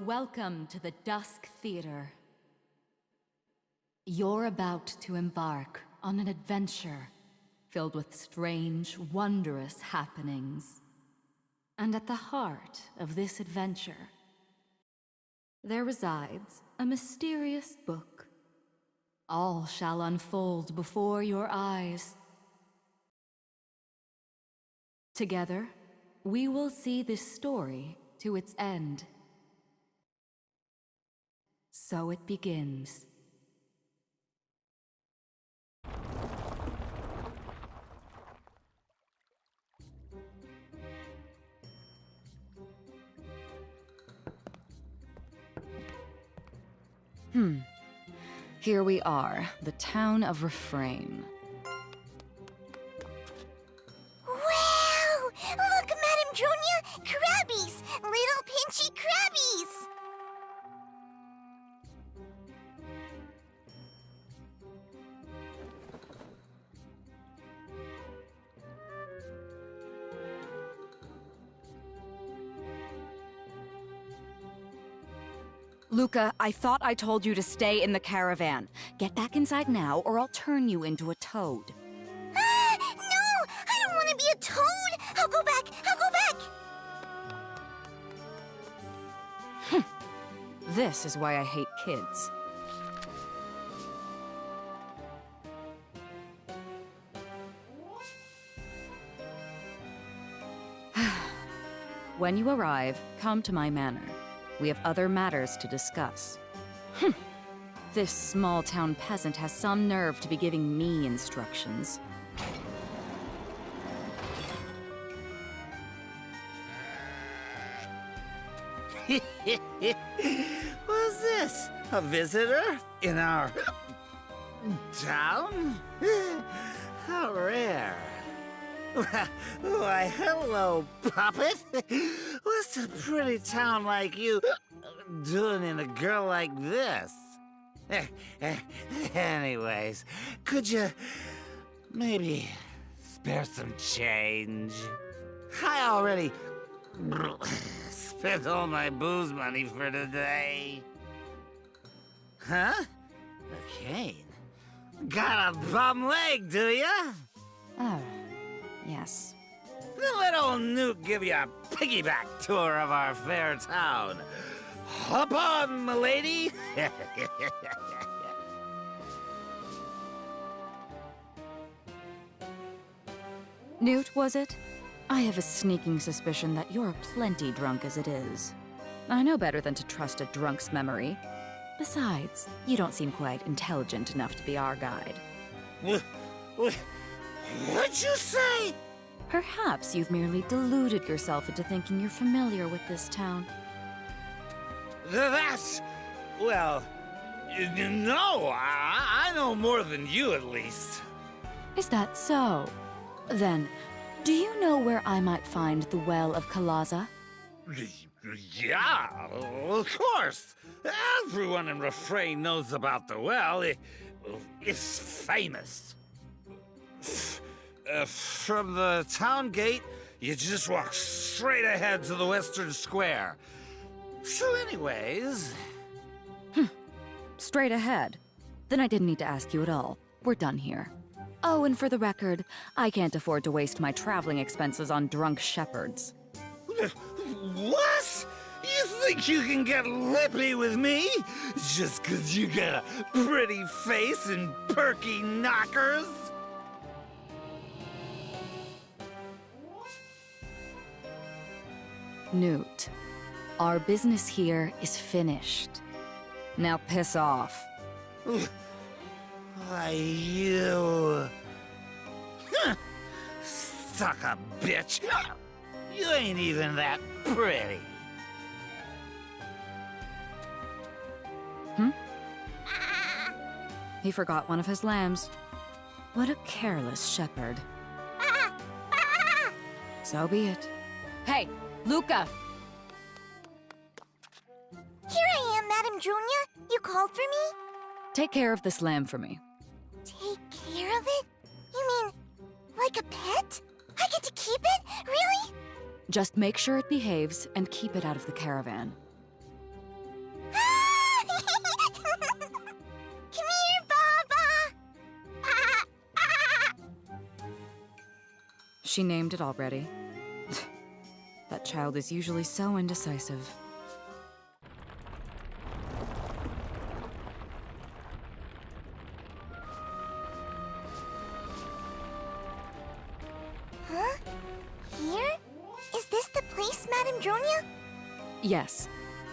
welcome to the Dusk Theater. You're about to embark on an adventure filled with strange, wondrous happenings. And at the heart of this adventure, there resides a mysterious book. All shall unfold before your eyes. Together, we will see this story to its end. So it begins. Here we are, the town of Refrain. Wow! Look, Madame Dronia! Crabbies! Little pinchy crabbies! Luca, I thought I told you to stay in the caravan. Get back inside now, or I'll turn you into a toad. Ah! No! I don't want to be a toad! I'll go back! I'll go back! This is why I hate kids. When you arrive, come to my manor. We have other matters to discuss. This small-town peasant has some nerve to be giving me instructions. What's this? A visitor in our town? How rare. Why, hello, puppet. What's a pretty town like you doing in a girl like this? Anyways, could you maybe spare some change? I already spent all my booze money for today. Huh? A cane? Got a bum leg, do ya? Oh, yes. Then let old Newt give you a piggyback tour of our fair town. Hop on, m'lady! Newt, was it? I have a sneaking suspicion that you're plenty drunk as it is. I know better than to trust a drunk's memory. Besides, you don't seem quite intelligent enough to be our guide. What'd you say? Perhaps you've merely deluded yourself into thinking you're familiar with this town. That's... well... no, I know more than you, at least. Is that so? Then, do you know where I might find the Well of Kalaza? Yeah, of course. Everyone in Refrain knows about the well. It's famous. From the town gate, you just walk straight ahead to the western square. So anyways... Straight ahead. Then I didn't need to ask you at all. We're done here. Oh, and for the record, I can't afford to waste my traveling expenses on drunk shepherds. What? You think you can get lippy with me? Just 'cause you got a pretty face and perky knockers? Newt, our business here is finished. Now piss off. Why, you... Suck a bitch. You ain't even that pretty. He forgot one of his lambs. What a careless shepherd. So be it. Hey, Luca! Here I am, Madame Dronia. You called for me? Take care of this lamb for me. Take care of it? You mean, like a pet? I get to keep it? Really? Just make sure it behaves and keep it out of the caravan. She named it already. That child is usually so indecisive. Huh? Here? Is this the place, Madame Dronia? Yes.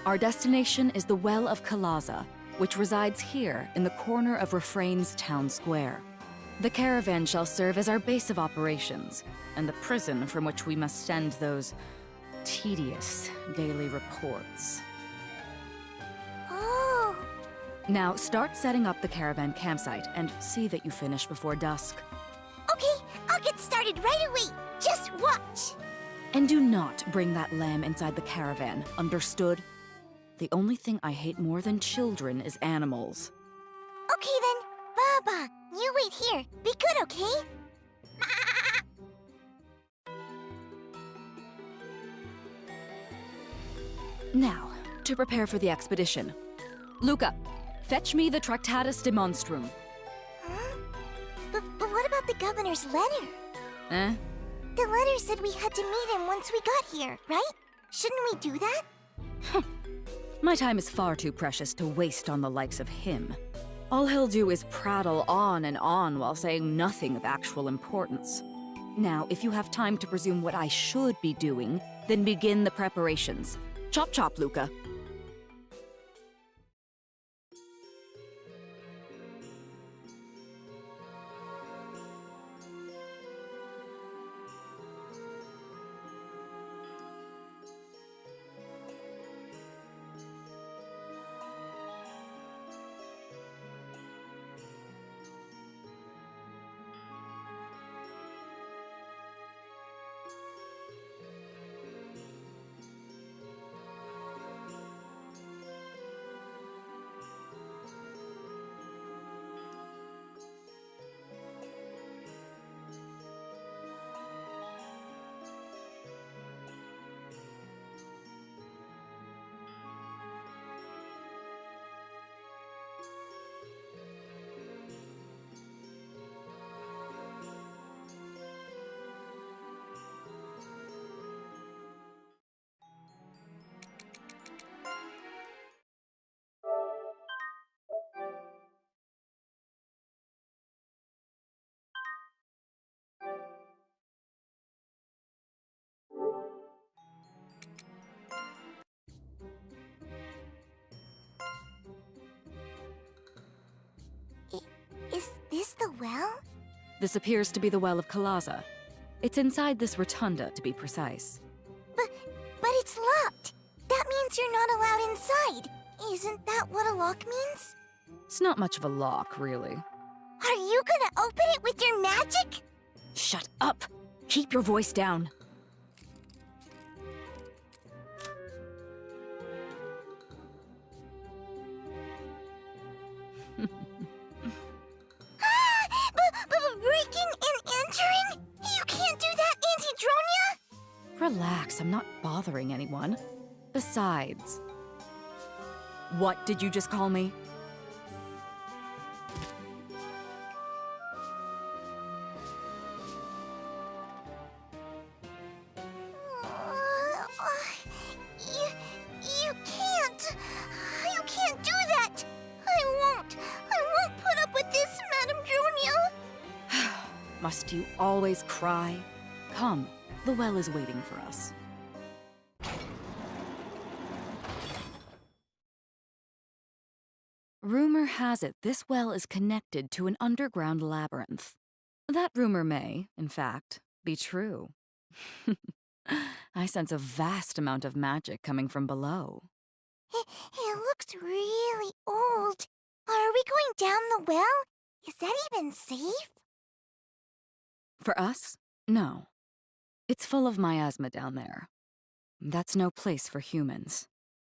Our destination is the Well of Kalaza, which resides here in the corner of Refrain's town square. The caravan shall serve as our base of operations, and the prison from which we must send those tedious daily reports. Oh. Now, start setting up the caravan campsite, and see that you finish before dusk. Okay, I'll get started right away. Just watch. And do not bring that lamb inside the caravan, understood? The only thing I hate more than children is animals. Okay then. Baba, you wait here. Be good, okay? Now, to prepare for the expedition. Luca, fetch me the Tractatus de Monstrum. Huh? But what about the governor's letter? Eh? The letter said we had to meet him once we got here, right? Shouldn't we do that? My time is far too precious to waste on the likes of him. All he'll do is prattle on and on while saying nothing of actual importance. Now, if you have time to presume what I should be doing, then begin the preparations. Chop chop, Luca. Is this the well? This appears to be the Well of Kalaza. It's inside this rotunda, to be precise. But it's locked. That means you're not allowed inside. Isn't that what a lock means? It's not much of a lock, really. Are you gonna open it with your magic? Shut up! Keep your voice down. Breaking and entering? You can't do that, Auntie Dronia! Relax, I'm not bothering anyone. Besides... What did you just call me? You can't. You can't do that. I won't put up with this, Madame Dronia. Must you always cry? Come, the well is waiting for us. Rumor has it this well is connected to an underground labyrinth. That rumor may, in fact, be true. I sense a vast amount of magic coming from below. It looks really old. Are we going down the well? Is that even safe? For us? No. It's full of miasma down there. That's no place for humans.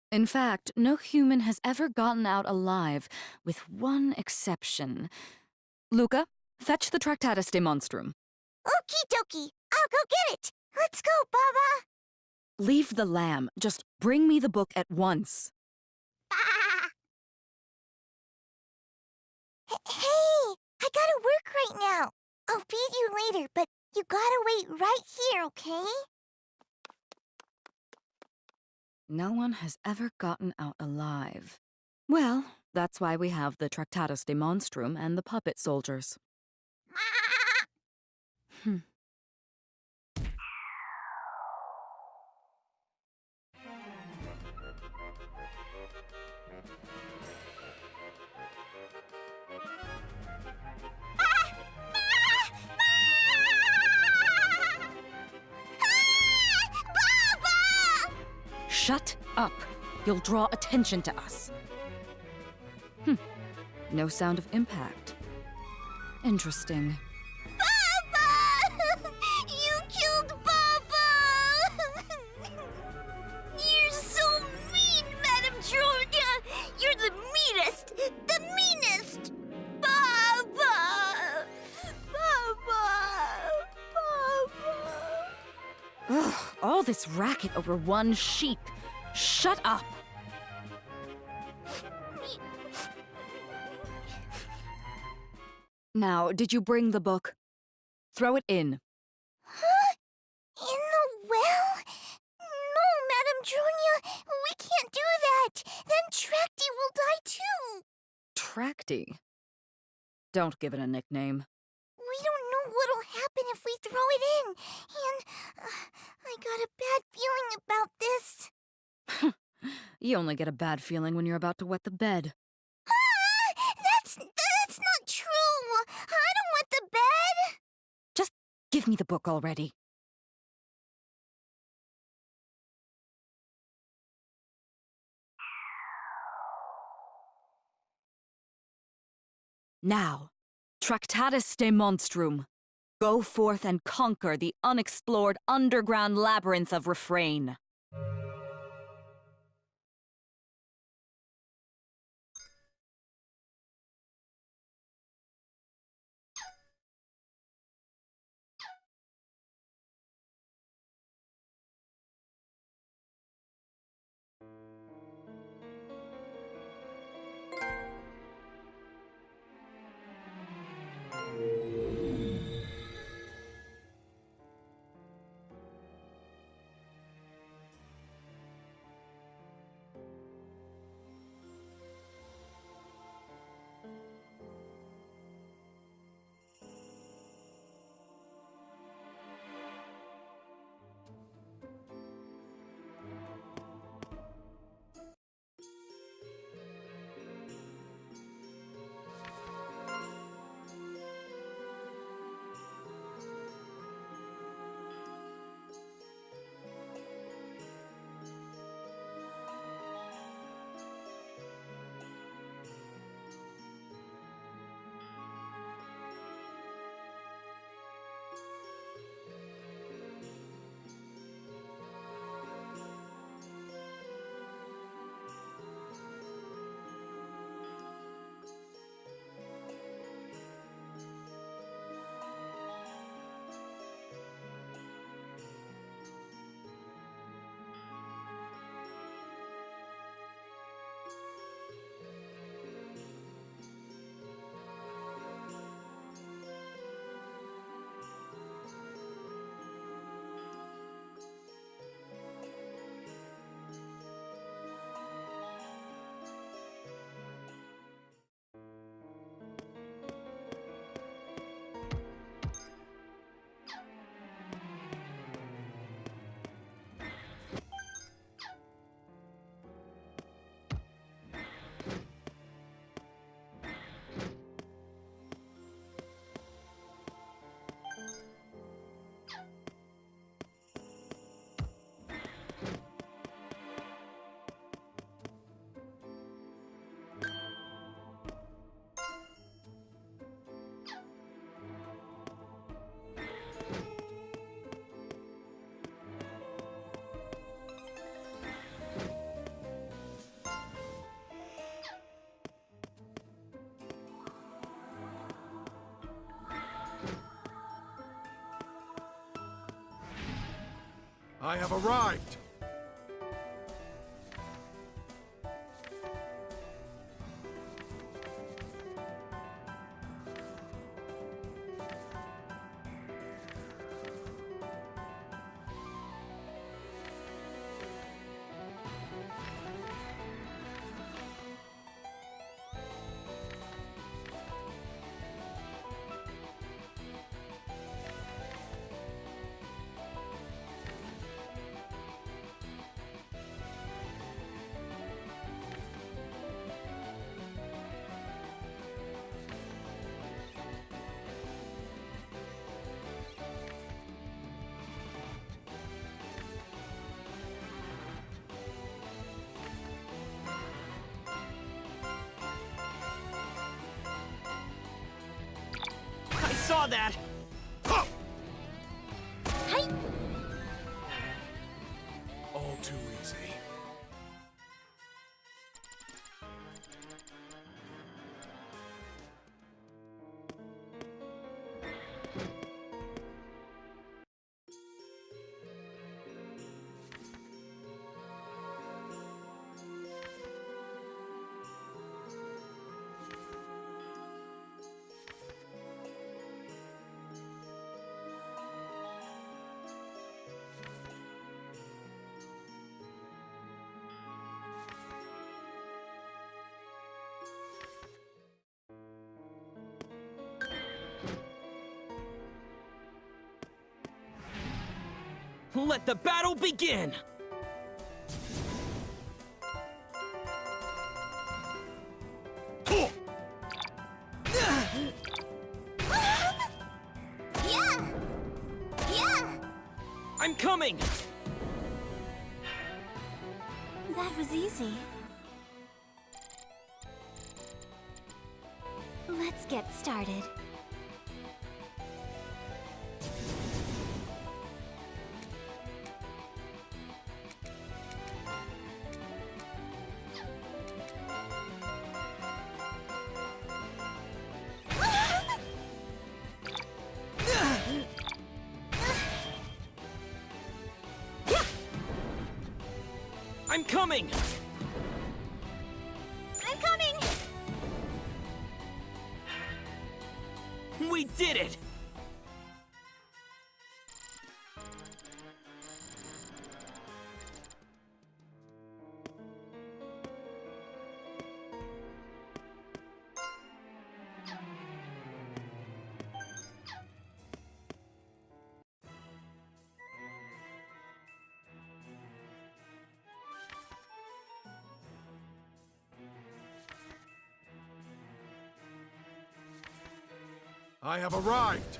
In fact, no human has ever gotten out alive, with one exception. Luca, fetch the Tractatus de Monstrum. Okie dokie. I'll go get it. Let's go, Baba. Leave the lamb. Just bring me the book at once. Hey, I gotta work right now. I'll feed you later, but You gotta wait right here, okay? No one has ever gotten out alive. Well, that's why we have the Tractatus de Monstrum and the puppet soldiers. Hmm. Baba! Shut up! You'll draw attention to us. No sound of impact. Interesting. Baba! You killed Baba! You're so mean, Madam Julia! You're the meanest! The meanest! Baba! Baba! Baba! Ugh, all this racket over one sheep. Shut up! Now, did you bring the book? Throw it in. Huh? In the well? No, Madam Julia, we can't do that. Then Tracty will die too. Tracty. Don't give it a nickname. We don't know what'll happen if we throw it in. And I got a bad feeling about this. You only get a bad feeling when you're about to wet the bed. That's not true. I don't want the bed. Just give me the book already. Now, Tractatus de Monstrum. Go forth and conquer the unexplored underground labyrinth of Refrain. I have arrived! saw that! Huh! Hi. All too easy. Let the battle begin! Yeah. Yeah. I'm coming! That was easy. Let's get started. I'm coming! I'm coming! We did it! I have arrived!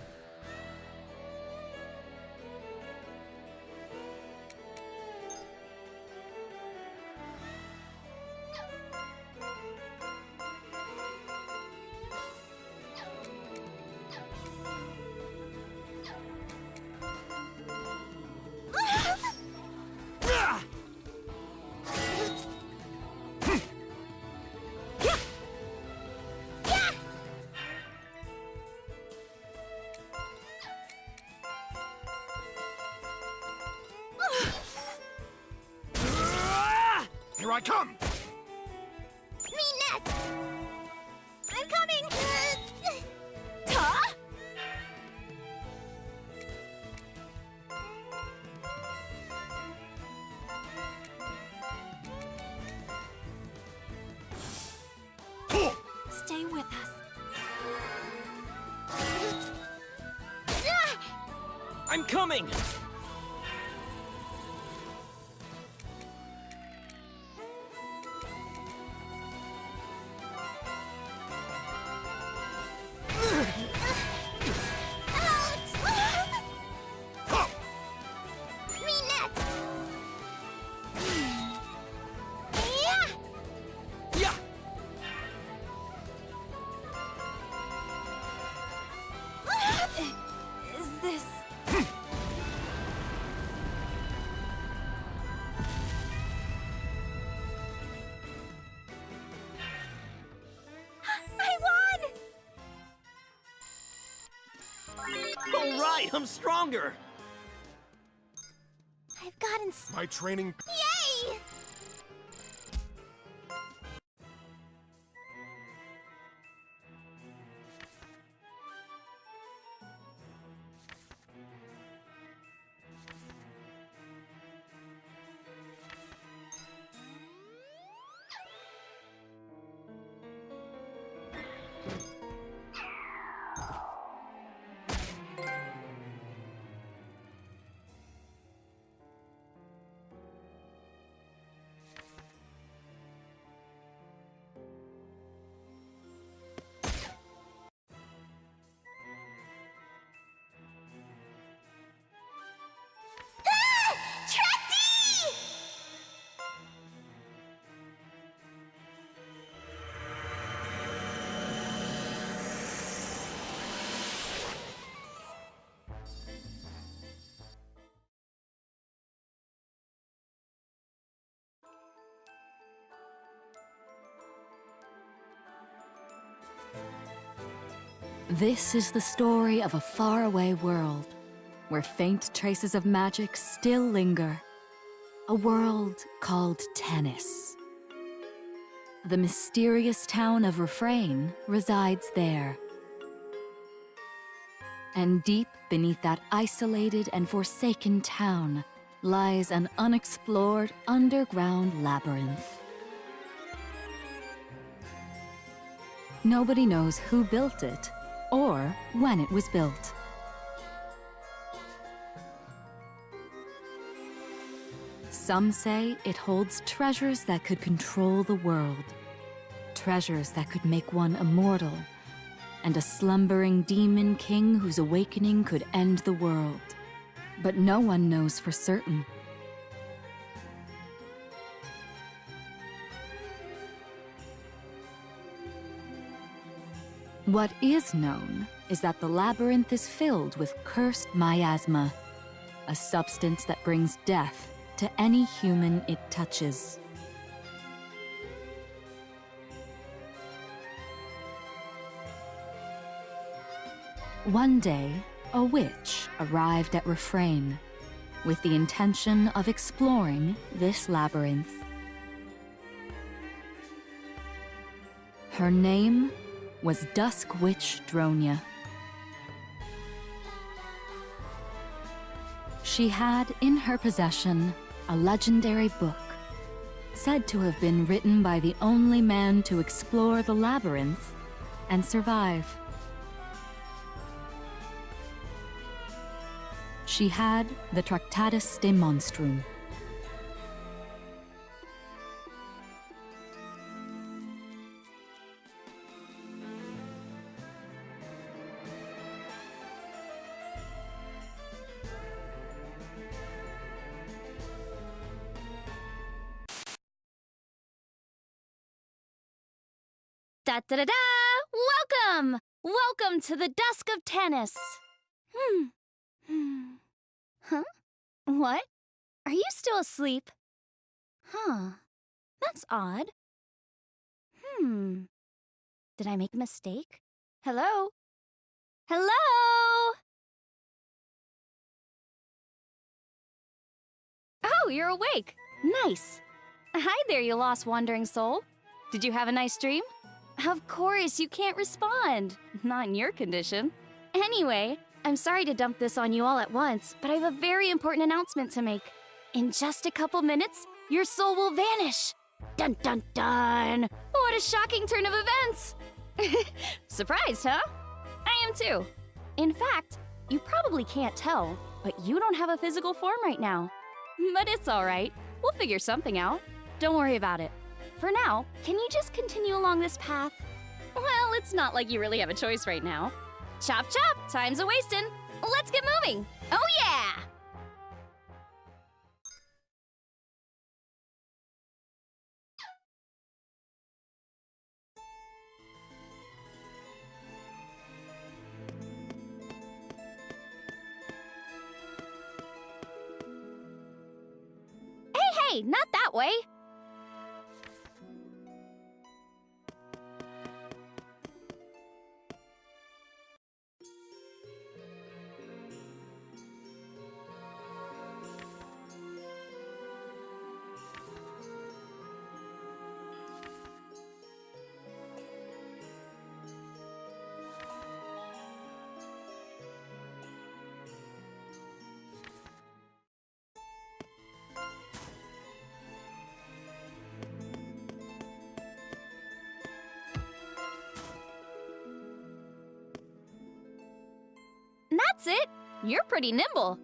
Here I come! Me next! I'm coming! Huh? Stay with us. I'm coming! Me next! Yeah! Is this... I won! Alright, I'm stronger! I've gotten... My training... Yay! This is the story of a faraway world where faint traces of magic still linger. A world called Tennis. The mysterious town of Refrain resides there. And deep beneath that isolated and forsaken town lies an unexplored underground labyrinth. Nobody knows who built it or when it was built. Some say it holds treasures that could control the world, treasures that could make one immortal, and a slumbering demon king whose awakening could end the world. But no one knows for certain. What is known is that the labyrinth is filled with cursed miasma, a substance that brings death to any human it touches. One day, a witch arrived at Refrain with the intention of exploring this labyrinth. Her name was Dusk Witch Dronia. She had in her possession a legendary book, said to have been written by the only man to explore the labyrinth and survive. She had the Tractatus de Monstrum. Da-da-da-da! Welcome! Welcome to the Dusk of Tennis! Huh? What? Are you still asleep? Huh. That's odd. Did I make a mistake? Hello? Hello? Oh, you're awake. Nice. Hi there, you lost wandering soul. Did you have a nice dream? Of course, you can't respond. Not in your condition. Anyway, I'm sorry to dump this on you all at once, but I have a very important announcement to make. In just a couple minutes, your soul will vanish. Dun dun dun! What a shocking turn of events! Surprised, huh? I am too. In fact, you probably can't tell, but you don't have a physical form right now. But it's alright. We'll figure something out. Don't worry about it. For now, can you just continue along this path? Well, it's not like you really have a choice right now. Chop chop, time's a-wastin'. Let's get moving. Oh yeah! Hey, not that way. That's it. You're pretty nimble.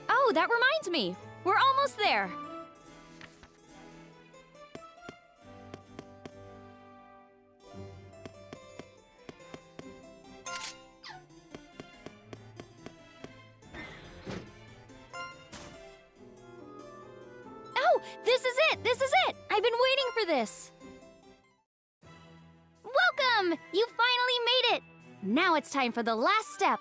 Oh, that reminds me. We're almost there. This is it! This is it! I've been waiting for this! Welcome! Awesome! You finally made it! Now it's time for the last step.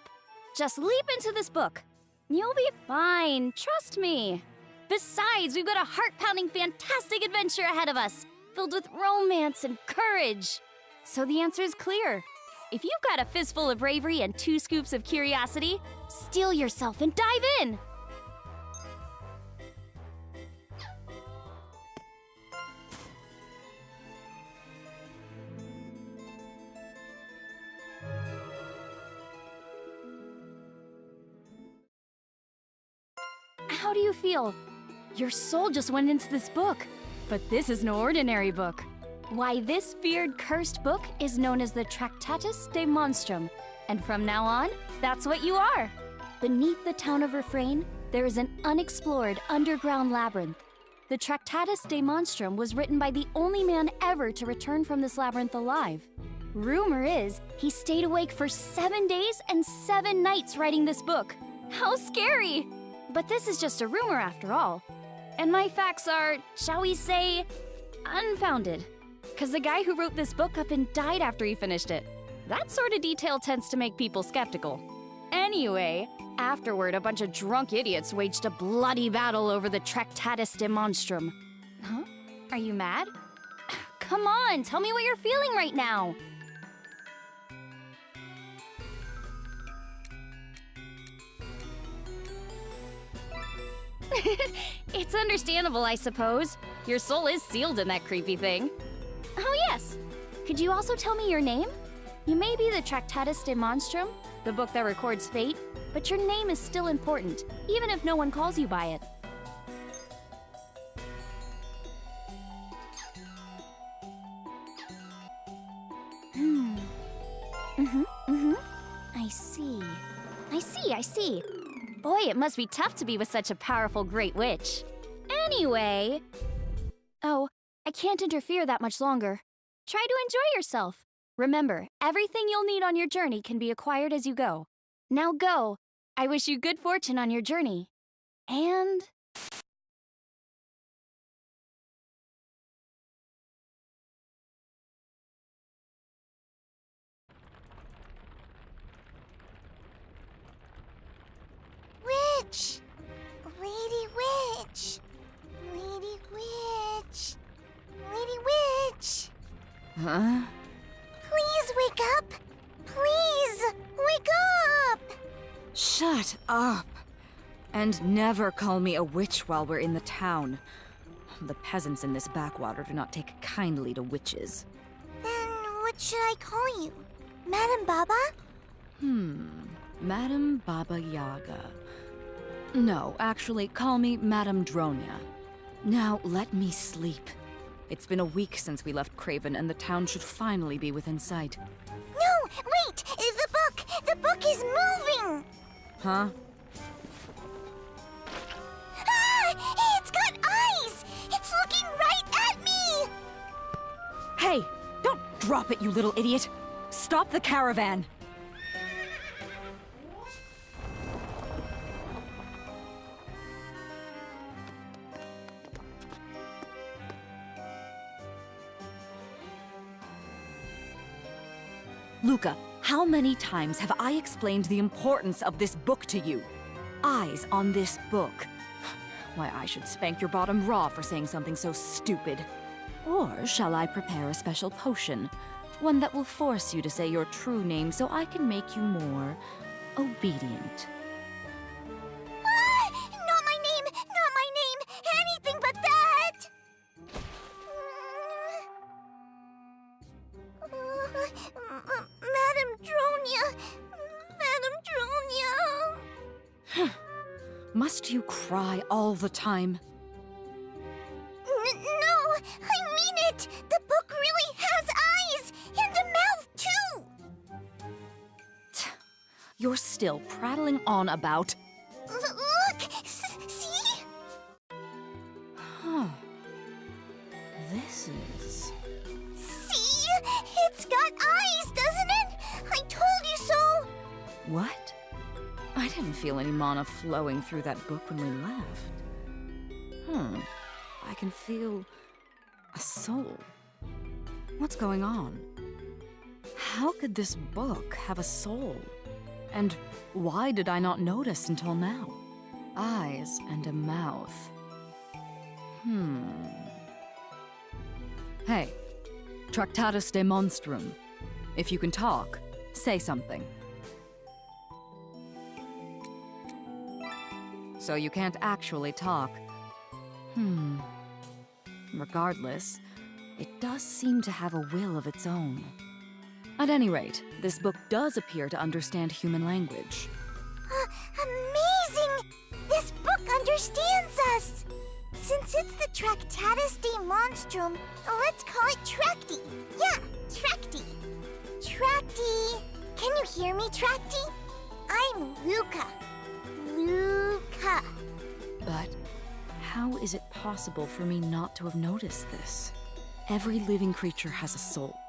Just leap into this book. You'll be fine, trust me. Besides, we've got a heart-pounding, fantastic adventure ahead of us, filled with romance and courage. So the answer is clear. If you've got a fistful of bravery and 2 scoops of curiosity, steel yourself and dive in! How do you feel? Your soul just went into this book. But this is no ordinary book. Why, this feared, cursed book is known as the Tractatus de Monstrum. And from now on, that's what you are. Beneath the town of Refrain, there is an unexplored underground labyrinth. The Tractatus de Monstrum was written by the only man ever to return from this labyrinth alive. Rumor is he stayed awake for 7 days and 7 nights writing this book. How scary! But this is just a rumor after all. And my facts are, shall we say, unfounded. Because the guy who wrote this book up and died after he finished it. That sort of detail tends to make people skeptical. Anyway, afterward, a bunch of drunk idiots waged a bloody battle over the Tractatus de Monstrum. Huh? Are you mad? Come on, tell me what you're feeling right now. It's understandable, I suppose. Your soul is sealed in that creepy thing. Oh yes! Could you also tell me your name? You may be the Tractatus de Monstrum, the book that records fate, but your name is still important, even if no one calls you by it. I see. Boy, it must be tough to be with such a powerful great witch. Anyway... Oh, I can't interfere that much longer. Try to enjoy yourself. Remember, everything you'll need on your journey can be acquired as you go. Now go. I wish you good fortune on your journey. And... Witch! Lady Witch! Lady Witch! Lady Witch! Huh? Please wake up! Please! Wake up! Shut up! And never call me a witch while we're in the town. The peasants in this backwater do not take kindly to witches. Then what should I call you? Madam Baba? Madam Baba Yaga. No, actually, call me Madam Dronia. Now, let me sleep. It's been a week since we left Craven, and the town should finally be within sight. No! Wait! The book! The book is moving! Huh? Ah! It's got eyes! It's looking right at me! Hey! Don't drop it, you little idiot! Stop the caravan! Luca, how many times have I explained the importance of this book to you? Eyes on this book. Why, I should spank your bottom raw for saying something so stupid. Or shall I prepare a special potion? One that will force you to say your true name so I can make you more obedient. Ah! Not my name! Not my name! Anything but that! Madam Dronia! Madam Dronia! Must you cry all the time? No! I mean it! The book really has eyes! And a mouth, too! You're still prattling on about... Look! See? Huh. This is... See? It's got eyes, doesn't it? I told you so! What? I didn't feel any mana flowing through that book when we left. I can feel... a soul. What's going on? how could this book have a soul? And why did I not notice until now? Eyes and a mouth. Hey, Tractatus de Monstrum. If you can talk, say something. So you can't actually talk. Regardless, it does seem to have a will of its own. At any rate, this book does appear to understand human language. Amazing! This book understands us! Since it's the Tractatus de Monstrum, let's call it Tracti. Yeah, Tracti. Tracti. Can you hear me, Tracti? I'm Luca. Luca. But how is it possible for me not to have noticed this? Every living creature has a soul,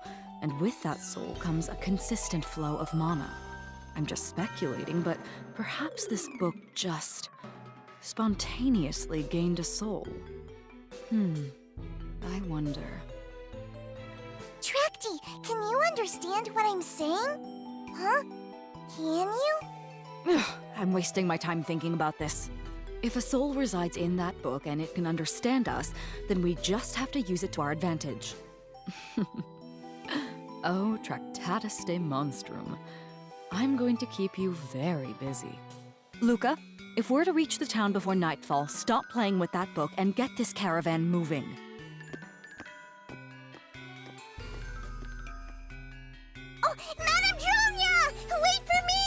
and with that soul comes a consistent flow of mana. I'm just speculating, but perhaps this book just spontaneously gained a soul. I wonder. Tracti, can you understand what I'm saying? Huh? Can you? I'm wasting my time thinking about this. If a soul resides in that book and it can understand us, then we just have to use it to our advantage. Oh, Tractatus de Monstrum. I'm going to keep you very busy. Luca, if we're to reach the town before nightfall, stop playing with that book and get this caravan moving. Oh, Madame Dronia! Wait for me!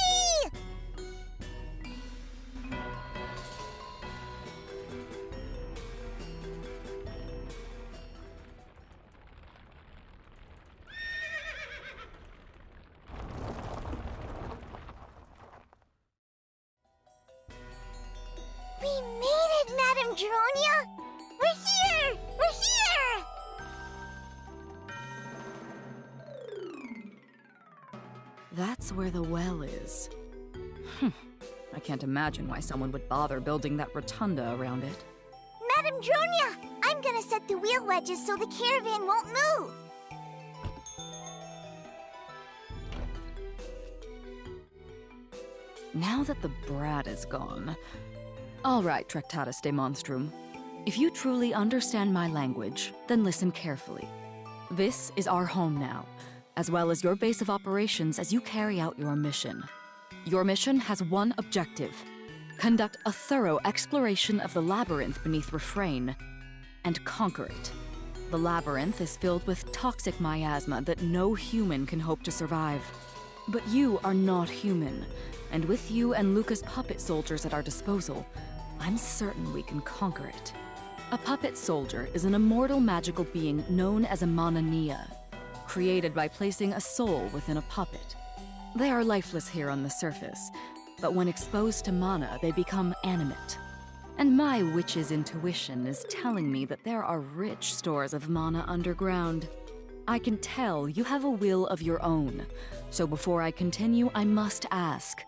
We made it, Madame Dronia! We're here! We're here! That's where the well is. I can't imagine why someone would bother building that rotunda around it. Madame Dronia! I'm gonna set the wheel wedges so the caravan won't move! Now that the brat is gone... All right, Tractatus de Monstrum. If you truly understand my language, then listen carefully. This is our home now, as well as your base of operations as you carry out your mission. Your mission has one objective: conduct a thorough exploration of the labyrinth beneath Refrain, and conquer it. The labyrinth is filled with toxic miasma that no human can hope to survive. But you are not human, and with you and Luca's puppet soldiers at our disposal, I'm certain we can conquer it. A puppet soldier is an immortal magical being known as a manania, created by placing a soul within a puppet. They are lifeless here on the surface, but when exposed to mana, they become animate. And my witch's intuition is telling me that there are rich stores of mana underground. I can tell you have a will of your own, so before I continue, I must ask,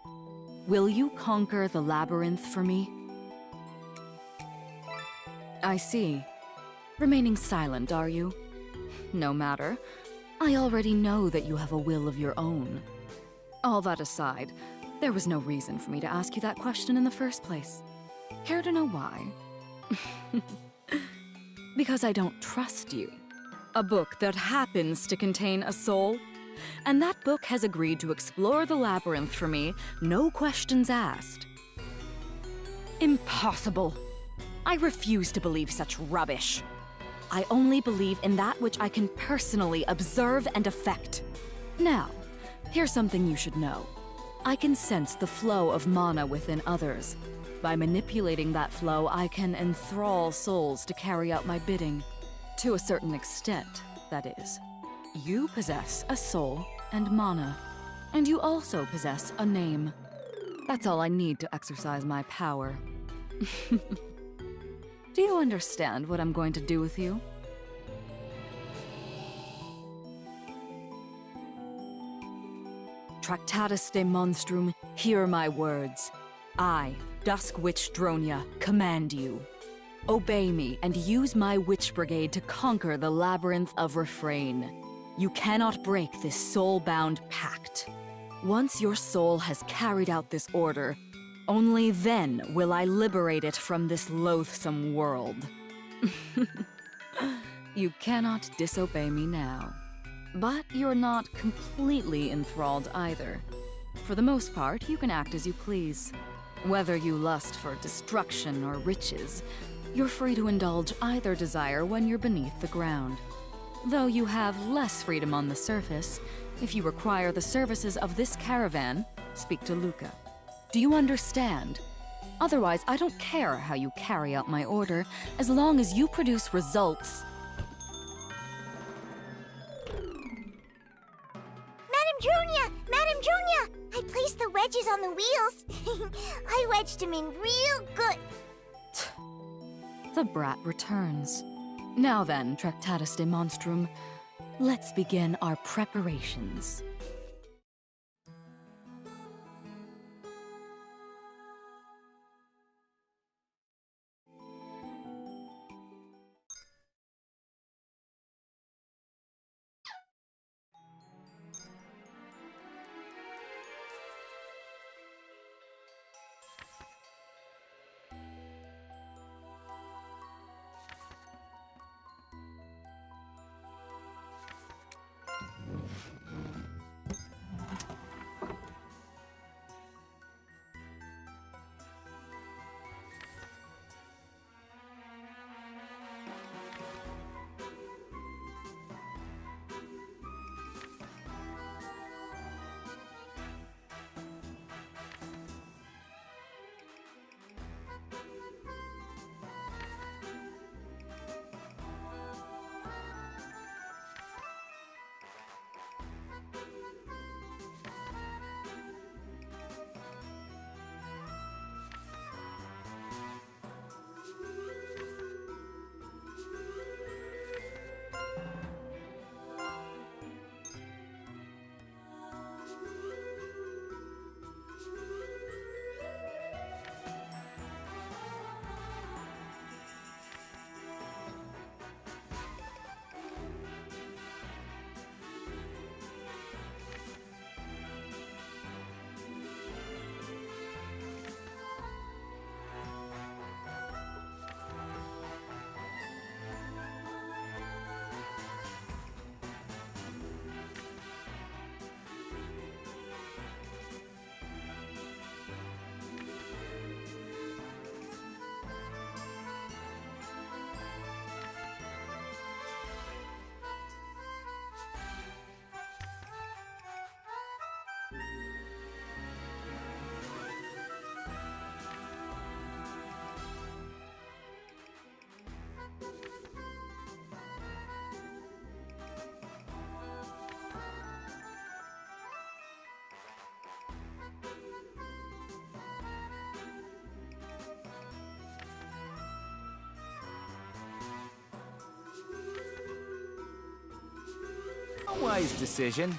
will you conquer the labyrinth for me? I see. Remaining silent, are you? No matter. I already know that you have a will of your own. All that aside, there was no reason for me to ask you that question in the first place. Care to know why? Because I don't trust you. A book that happens to contain a soul, and that book has agreed to explore the labyrinth for me, no questions asked. Impossible! I refuse to believe such rubbish. I only believe in that which I can personally observe and affect. Now, here's something you should know. I can sense the flow of mana within others. By manipulating that flow, I can enthrall souls to carry out my bidding. To a certain extent, that is. You possess a soul and mana, and you also possess a name. That's all I need to exercise my power. Do you understand what I'm going to do with you? Tractatus de Monstrum, hear my words. I, Dusk Witch Dronia, command you. Obey me and use my Witch Brigade to conquer the Labyrinth of Refrain. You cannot break this soul-bound pact. Once your soul has carried out this order, only then will I liberate it from this loathsome world. You cannot disobey me now. But you're not completely enthralled either. For the most part, you can act as you please. Whether you lust for destruction or riches, you're free to indulge either desire when you're beneath the ground. Though you have less freedom on the surface, if you require the services of this caravan, speak to Luca. Do you understand? Otherwise, I don't care how you carry out my order, as long as you produce results. Madame Junia! Madame Junia! I placed the wedges on the wheels. I wedged them in real good. The brat returns. Now then, Tractatus de Monstrum, let's begin our preparations. A wise decision.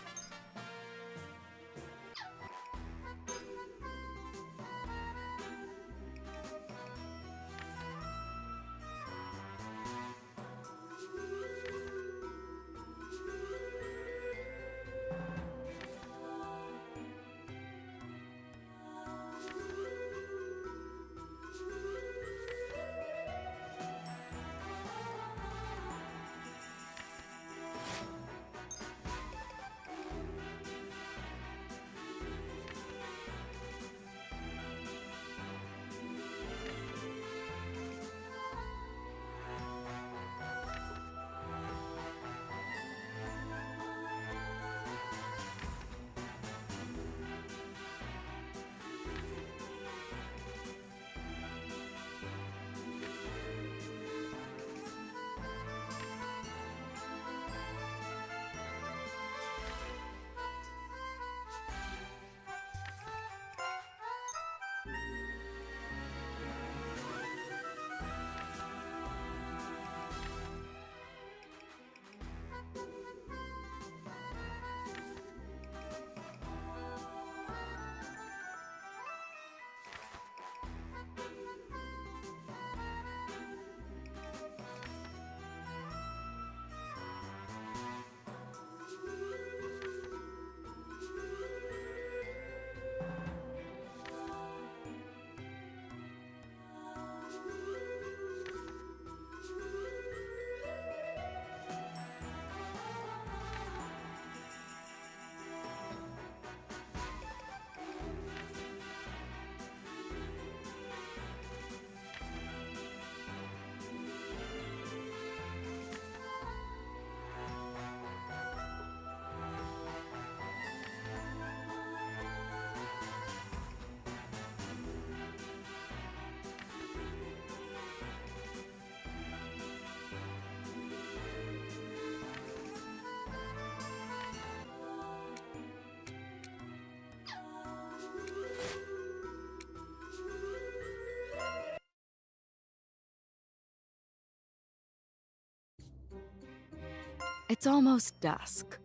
It's almost dusk.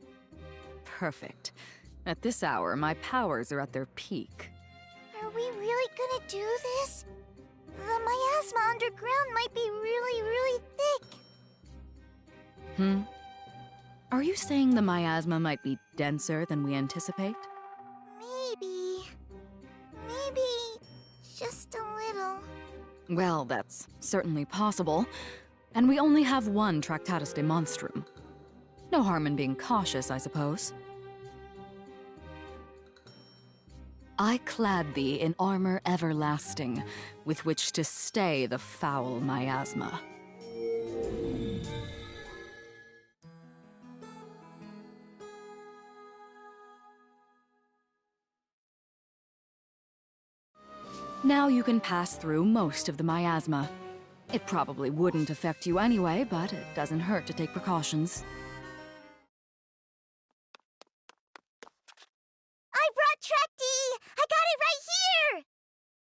Perfect. At this hour, my powers are at their peak. Are we really gonna do this? The miasma underground might be really, really thick. Are you saying the miasma might be denser than we anticipate? Maybe. Maybe just a little. Well, that's certainly possible. And we only have one Tractatus de Monstrum. No harm in being cautious, I suppose. I clad thee in armor everlasting, with which to stay the foul miasma. Now you can pass through most of the miasma. It probably wouldn't affect you anyway, but it doesn't hurt to take precautions. I brought Tracty! I got it right here!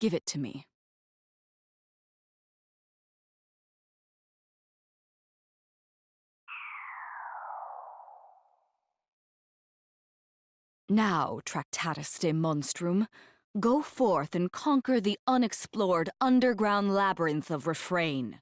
Give it to me. Now, Tractatus de Monstrum, go forth and conquer the unexplored underground Labyrinth of Refrain.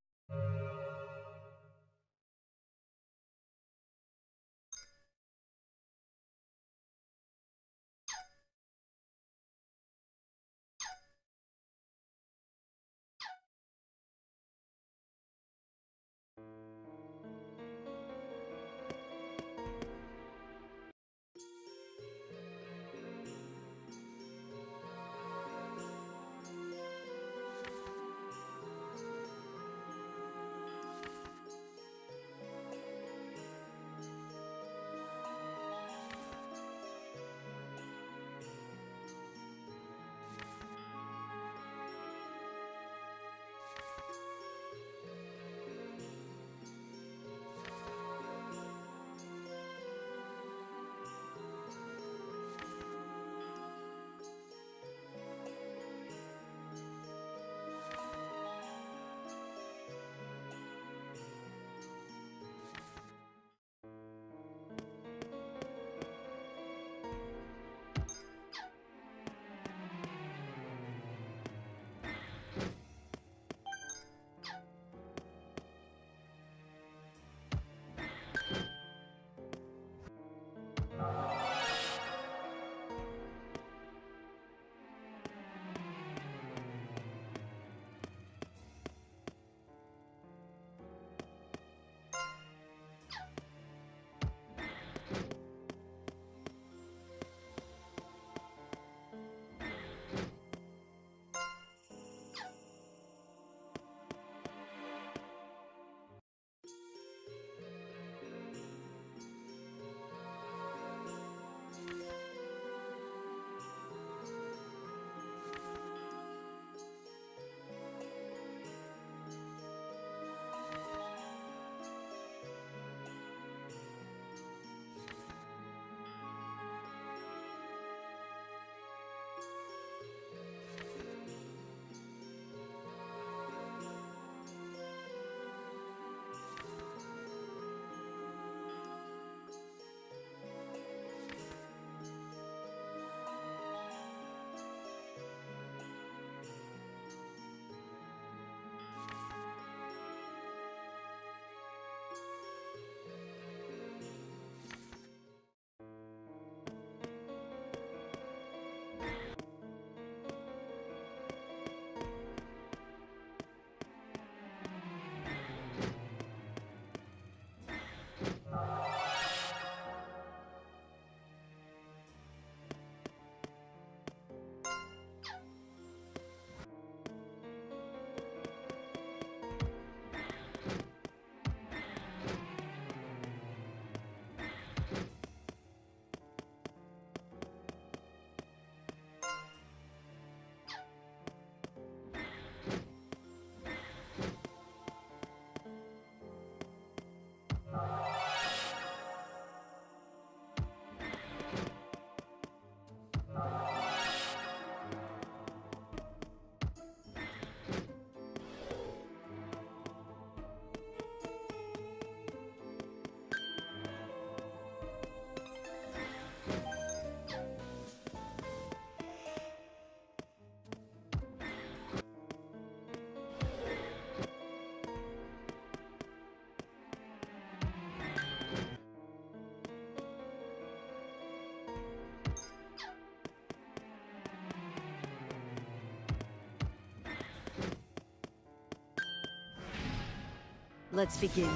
Let's begin.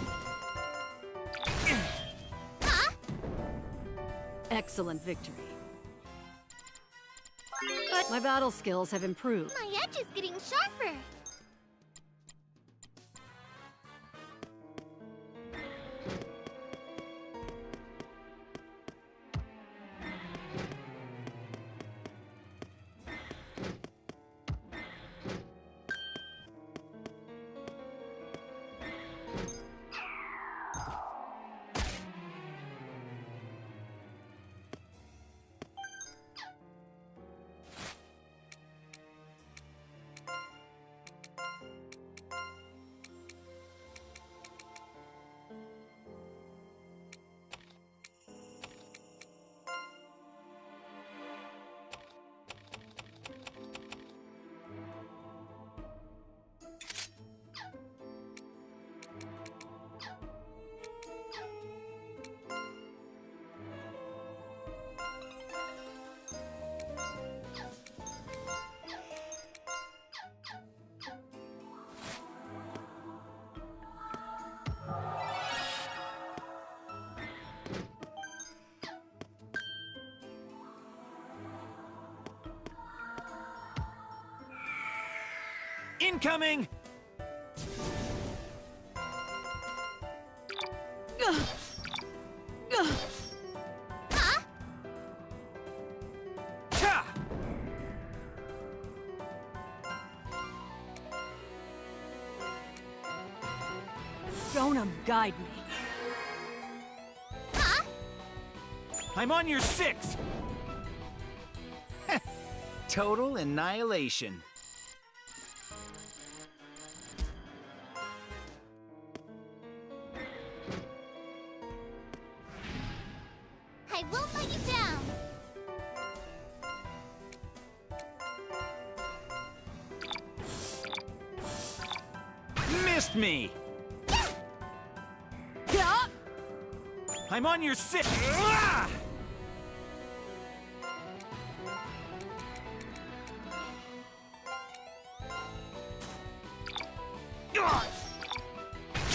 Excellent victory. But my battle skills have improved. My edge is getting sharper. Incoming! Ta! Jonah, guide me. I'm on your 6! Total annihilation. I won't let you down. Missed me! Yeah! I'm on your 6! Ah!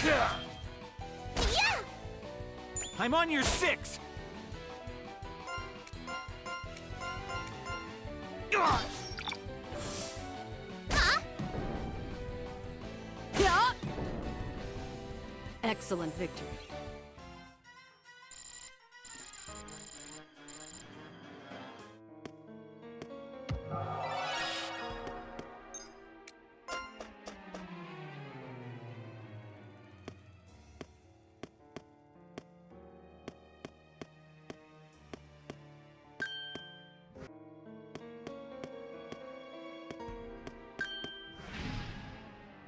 Yeah! I'm on your 6! Yeah! Excellent victory.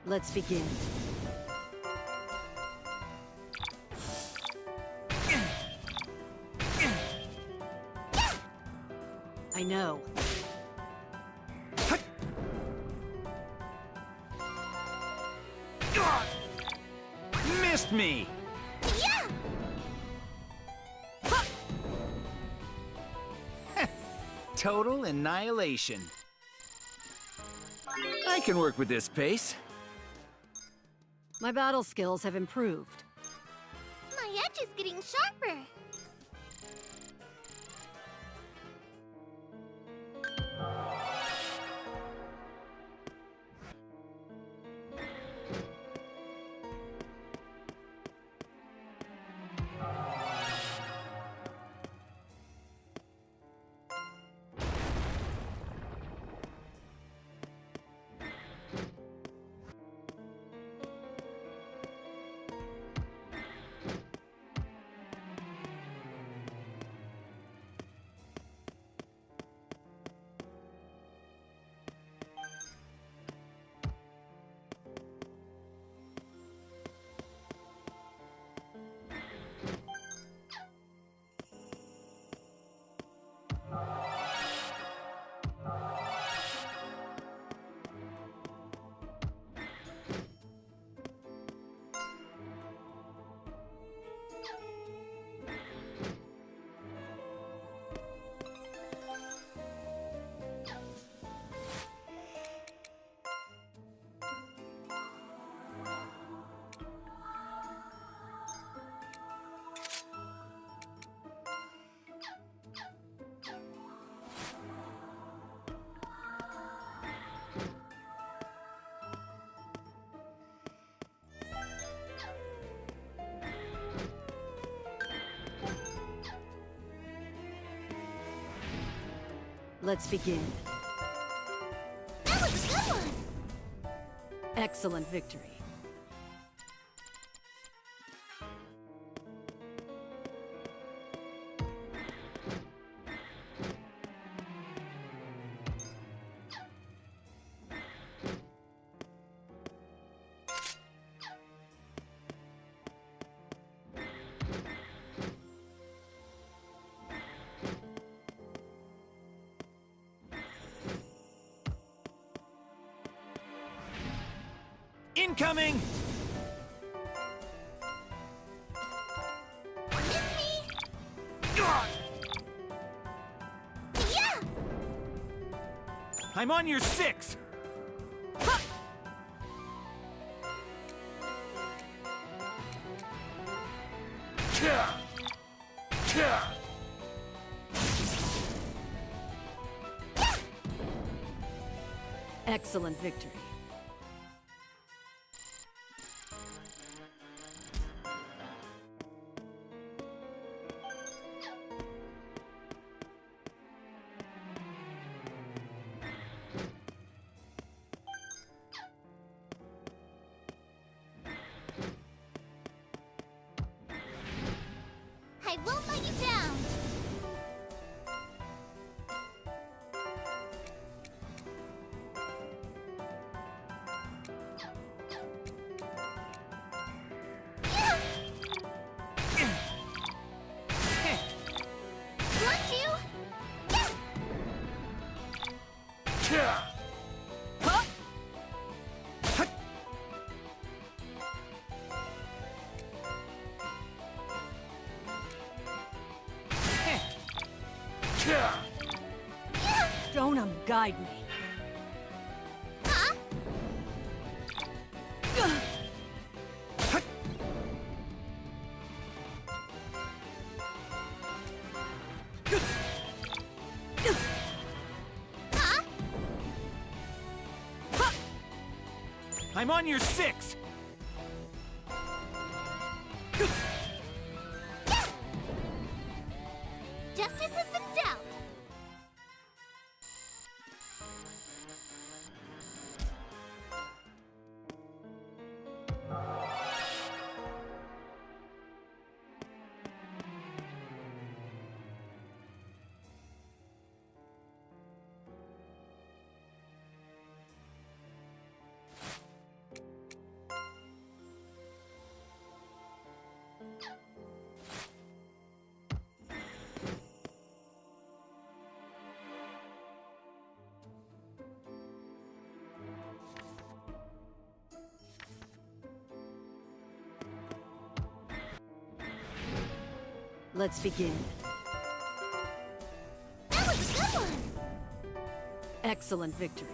Let's begin. I know. Missed me! Yeah! Total annihilation. I can work with this pace. My battle skills have improved. My edge is getting sharper. Let's begin. That was a good one! Excellent victory. Incoming! Miss me! Yeah! I'm on your 6! Excellent victory. I won't let you down! Want you? Donum, guide me. Huh? Huh? I'm on your 6! Justice has been dealt! Let's begin. That was a good one! Excellent victory.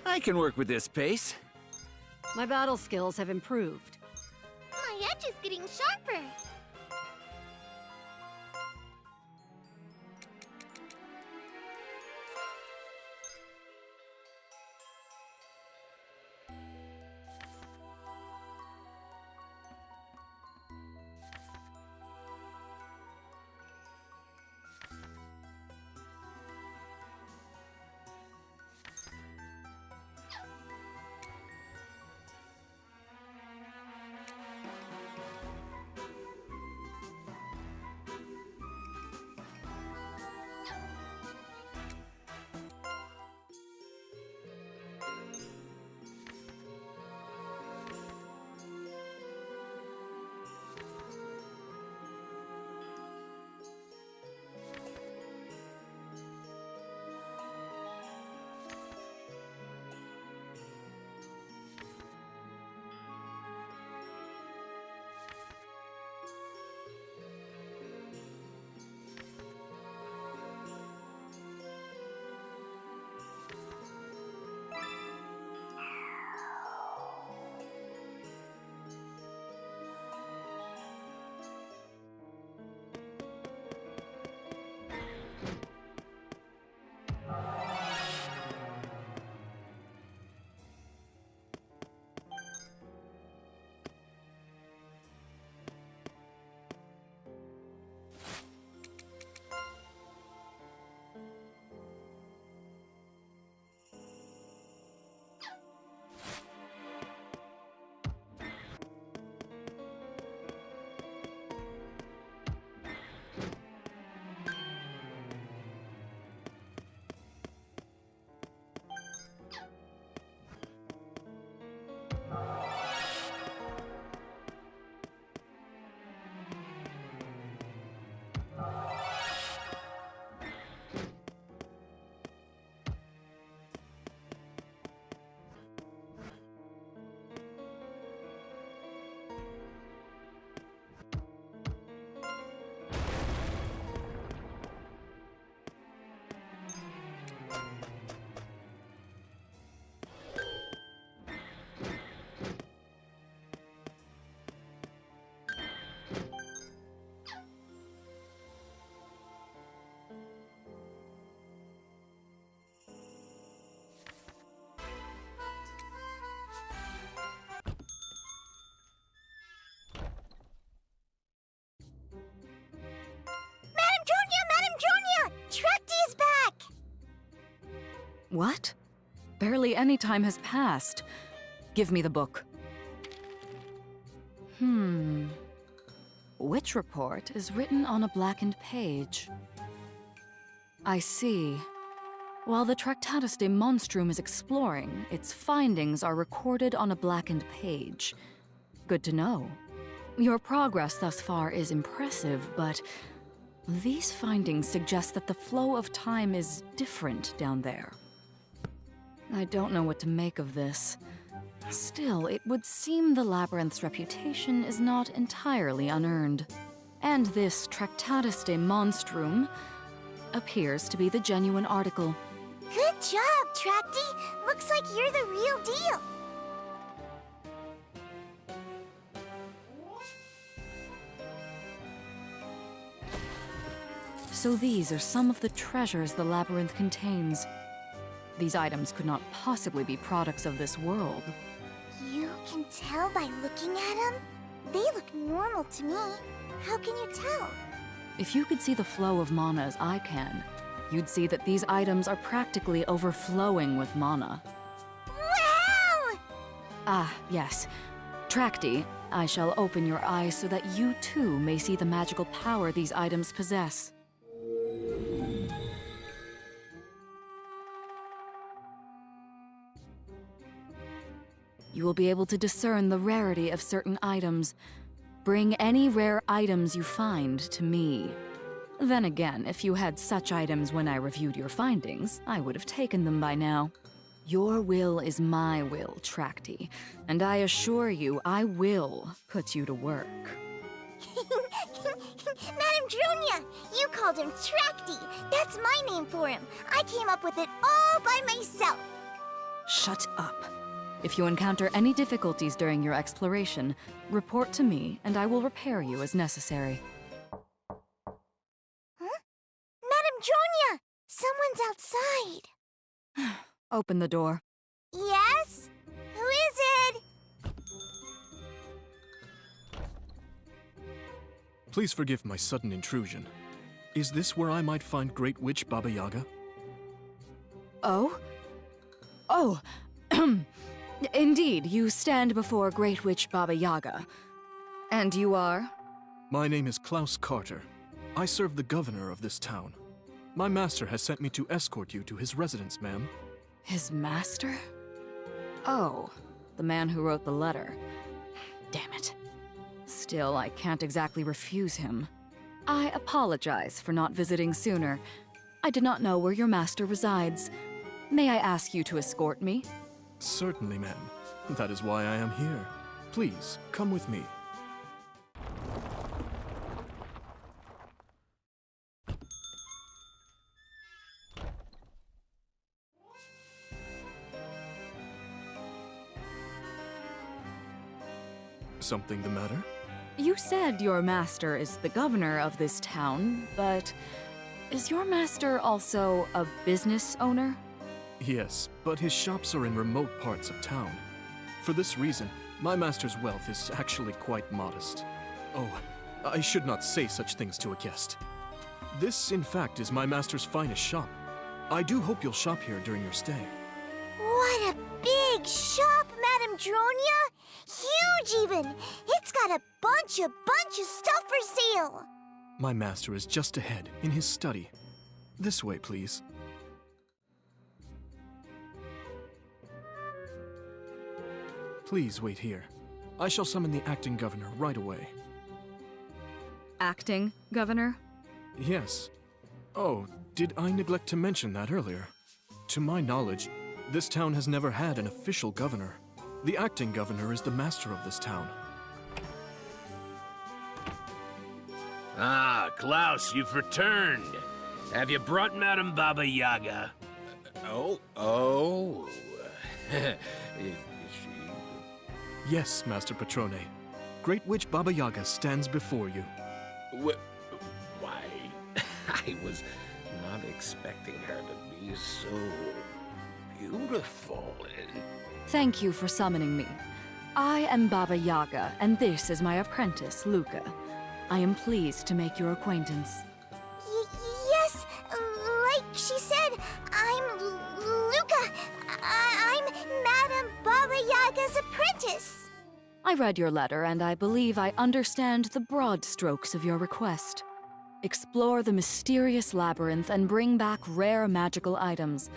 I can work with this pace. My battle skills have improved. My edge is getting sharper! What? Barely any time has passed. Give me the book. Witch report is written on a blackened page. I see. While the Tractatus de Monstrum is exploring, its findings are recorded on a blackened page. Good to know. Your progress thus far is impressive, but these findings suggest that the flow of time is different down there. I don't know what to make of this. Still, it would seem the Labyrinth's reputation is not entirely unearned. And this Tractatus de Monstrum appears to be the genuine article. Good job, Tracty! Looks like you're the real deal! So these are some of the treasures the Labyrinth contains. These items could not possibly be products of this world. You can tell by looking at them? They look normal to me. How can you tell? If you could see the flow of mana as I can, you'd see that these items are practically overflowing with mana. Wow! Ah, yes. Tracty, I shall open your eyes so that you too may see the magical power these items possess. You will be able to discern the rarity of certain items. Bring any rare items you find to me. Then again, if you had such items when I reviewed your findings, I would have taken them by now. Your will is my will, Tracty, and I assure you I will put you to work. Madame Dronia, you called him Tracty. That's my name for him. I came up with it all by myself. Shut up. If you encounter any difficulties during your exploration, report to me and I will repair you as necessary. Huh? Madame Dronia! Someone's outside. Open the door. Yes? Who is it? Please forgive my sudden intrusion. Is this where I might find Great Witch Baba Yaga? Oh? Oh, indeed, you stand before Great Witch Baba Yaga. And you are? My name is Klaus Carter. I serve the governor of this town. My master has sent me to escort you to his residence, ma'am. His master? Oh, the man who wrote the letter. Damn it. Still, I can't exactly refuse him. I apologize for not visiting sooner. I did not know where your master resides. May I ask you to escort me? Certainly, ma'am. That is why I am here. Please, come with me. Something the matter? You said your master is the governor of this town, but is your master also a business owner? Yes, but his shops are in remote parts of town. For this reason, my master's wealth is actually quite modest. Oh, I should not say such things to a guest. This, in fact, is my master's finest shop. I do hope you'll shop here during your stay. What a big shop, Madame Dronia! Huge, even! It's got a bunch of stuff for sale! My master is just ahead, in his study. This way, please. Please wait here. I shall summon the acting governor right away. Acting governor? Yes. Oh, did I neglect to mention that earlier? To my knowledge, this town has never had an official governor. The acting governor is the master of this town. Ah, Klaus, you've returned. Have you brought Madame Baba Yaga? Oh. Is she... Yes, Master Patrone. Great Witch Baba Yaga stands before you. Why, I was not expecting her to be so beautiful and... Thank you for summoning me. I am Baba Yaga, and this is my apprentice, Luca. I am pleased to make your acquaintance. Yes, like she said, I'm Luca. Tractatus. I read your letter, and I believe I understand the broad strokes of your request. Explore the mysterious labyrinth and bring back rare magical items.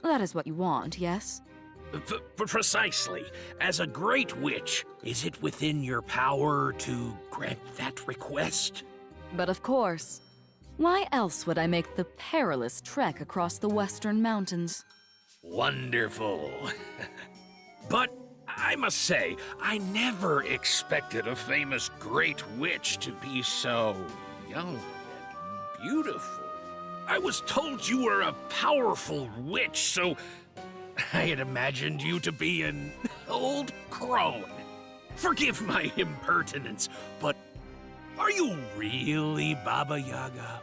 That is what you want, yes? Precisely. As a great witch, is it within your power to grant that request? But of course. Why else would I make the perilous trek across the western mountains? Wonderful. But I must say, I never expected a famous great witch to be so young and beautiful. I was told you were a powerful witch, so I had imagined you to be an old crone. Forgive my impertinence, but are you really Baba Yaga?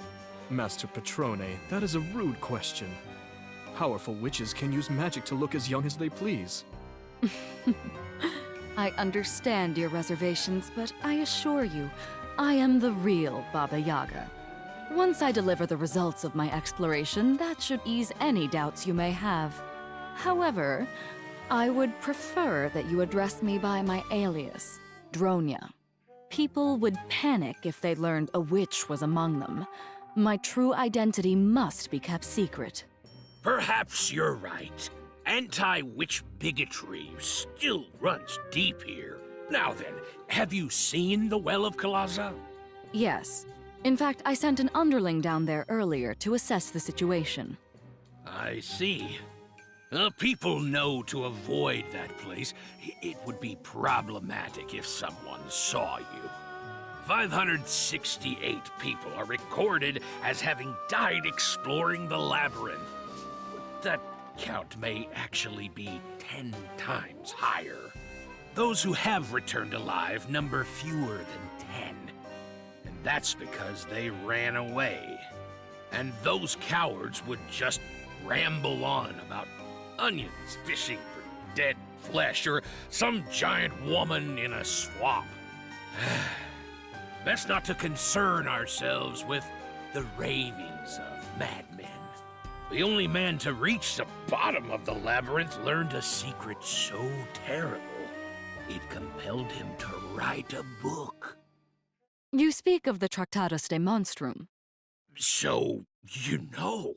Master Patrone, that is a rude question. Powerful witches can use magic to look as young as they please. I understand your reservations, but I assure you, I am the real Baba Yaga. Once I deliver the results of my exploration, that should ease any doubts you may have. However, I would prefer that you address me by my alias, Dronia. People would panic if they learned a witch was among them. My true identity must be kept secret. Perhaps you're right. Anti-witch bigotry still runs deep here. Now then, have you seen the Well of Kalaza? Yes. In fact, I sent an underling down there earlier to assess the situation. I see. People know to avoid that place. It would be problematic if someone saw you. 568 people are recorded as having died exploring the labyrinth. That count may actually be 10 times higher. Those who have returned alive number fewer than 10. And that's because they ran away. And those cowards would just ramble on about onions fishing for dead flesh or some giant woman in a swamp. Best not to concern ourselves with the ravings of madmen. The only man to reach the bottom of the labyrinth learned a secret so terrible, it compelled him to write a book. You speak of the Tractatus de Monstrum. So, you know.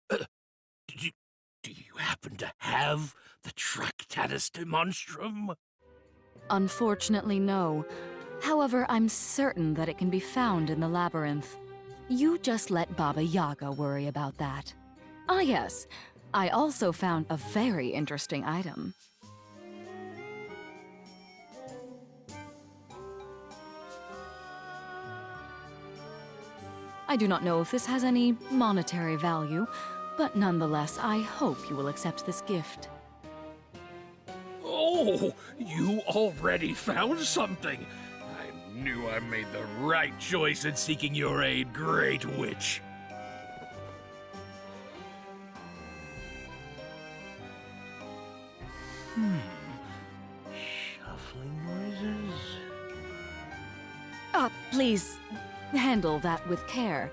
Do you happen to have the Tractatus de Monstrum? Unfortunately, no. However, I'm certain that it can be found in the labyrinth. You just let Baba Yaga worry about that. Ah yes, I also found a very interesting item. I do not know if this has any monetary value, but nonetheless, I hope you will accept this gift. Oh, you already found something. I knew I made the right choice in seeking your aid, Great Witch. Shuffling noises? Please, handle that with care.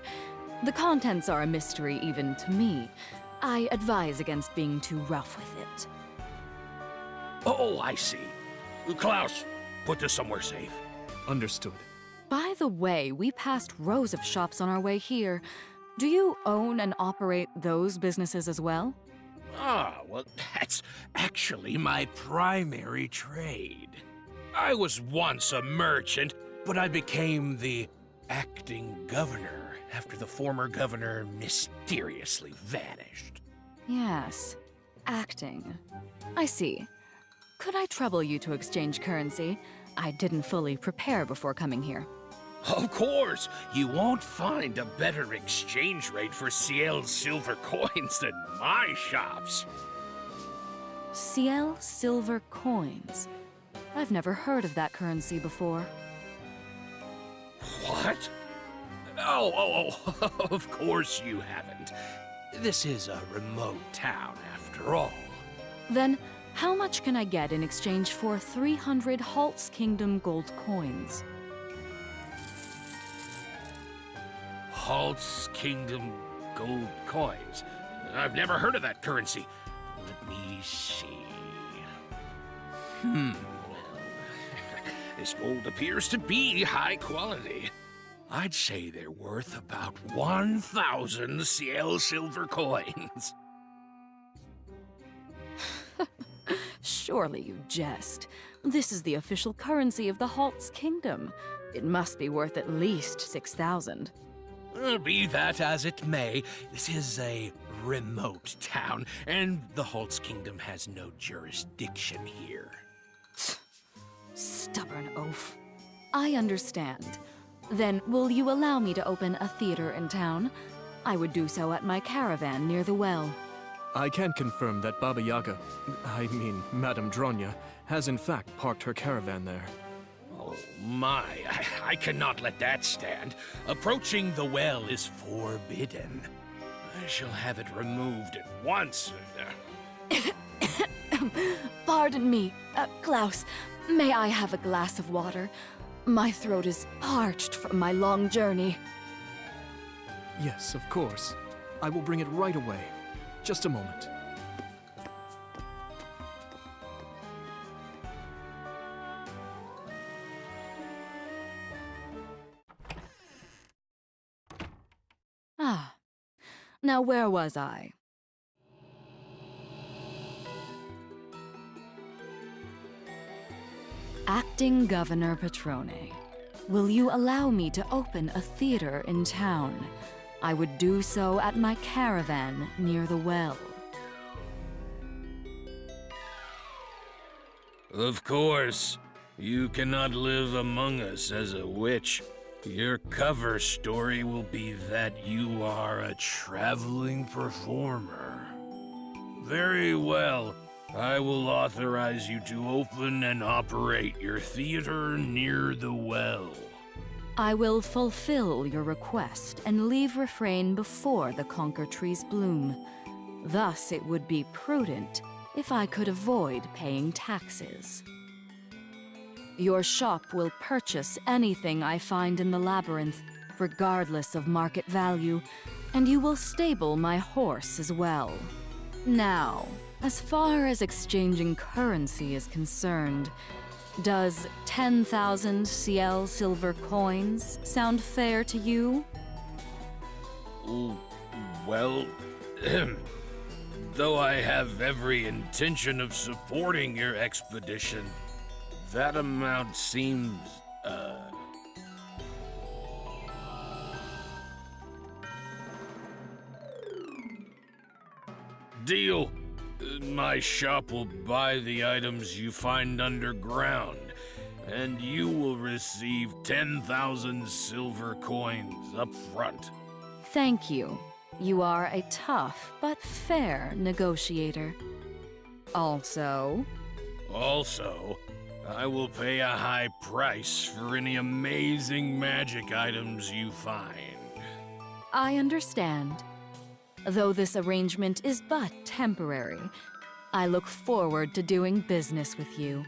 The contents are a mystery even to me. I advise against being too rough with it. Oh, I see. Klaus, put this somewhere safe. Understood. By the way, we passed rows of shops on our way here. Do you own and operate those businesses as well? Ah, well, that's actually my primary trade. I was once a merchant, but I became the acting governor after the former governor mysteriously vanished. Yes, acting. I see. Could I trouble you to exchange currency? I didn't fully prepare before coming here. Of course, you won't find a better exchange rate for Ciel silver coins than my shops. Ciel silver coins. I've never heard of that currency before. What? Oh, of course you haven't. This is a remote town, after all. Then, how much can I get in exchange for 300 Halt's Kingdom gold coins? Halt's Kingdom gold coins. I've never heard of that currency. Let me see. This gold appears to be high quality. I'd say they're worth about 1,000 CL silver coins. Surely you jest. This is the official currency of the Halt's kingdom. It must be worth at least 6,000. Be that as it may, this is a remote town, and the Halt's kingdom has no jurisdiction here. Stubborn oaf. I understand. Then will you allow me to open a theater in town? I would do so at my caravan near the well. I can confirm that Baba Yaga, Madame Dronya, has in fact parked her caravan there. Oh my, I cannot let that stand. Approaching the well is forbidden. I shall have it removed at once. Pardon me, Klaus. May I have a glass of water? My throat is parched from my long journey. Yes, of course. I will bring it right away. Just a moment. Ah. Now where was I? Acting Governor Petrone, will you allow me to open a theater in town? I would do so at my caravan near the well. Of course. You cannot live among us as a witch. Your cover story will be that you are a traveling performer. Very well. I will authorize you to open and operate your theater near the well. I will fulfill your request and leave Refrain before the conker trees bloom. Thus, it would be prudent if I could avoid paying taxes. Your shop will purchase anything I find in the labyrinth, regardless of market value, and you will stable my horse as well. Now, as far as exchanging currency is concerned, does 10,000 CL silver coins sound fair to you? Well, though I have every intention of supporting your expedition, that amount seems, Deal. My shop will buy the items you find underground, and you will receive 10,000 silver coins up front. Thank you. You are a tough but fair negotiator. Also, I will pay a high price for any amazing magic items you find. I understand. Though this arrangement is but temporary, I look forward to doing business with you.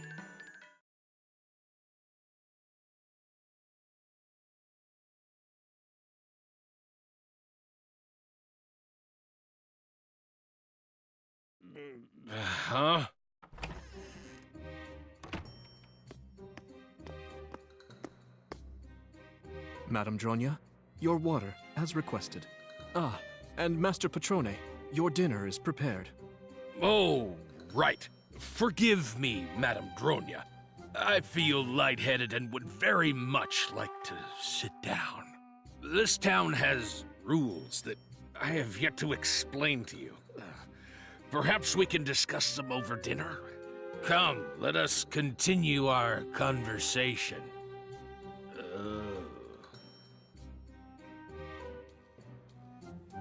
Huh? Madame Dronya, your water, as requested. Ah, and Master Petrone, your dinner is prepared. Oh, right. Forgive me, Madame Dronya. I feel lightheaded and would very much like to sit down. This town has rules that I have yet to explain to you. Perhaps we can discuss them over dinner? Come, let us continue our conversation.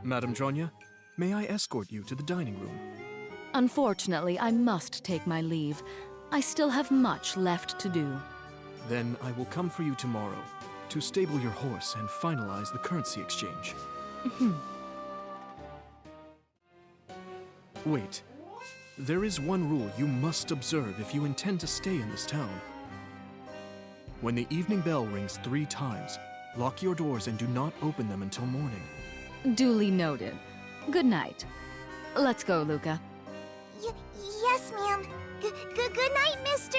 Madame Dronya, may I escort you to the dining room? Unfortunately, I must take my leave. I still have much left to do. Then I will come for you tomorrow to stable your horse and finalize the currency exchange. Wait. There is one rule you must observe if you intend to stay in this town. When the evening bell rings 3 times, lock your doors and do not open them until morning. Duly noted. Good night. Let's go, Luca. Yes, ma'am. Good night, mister.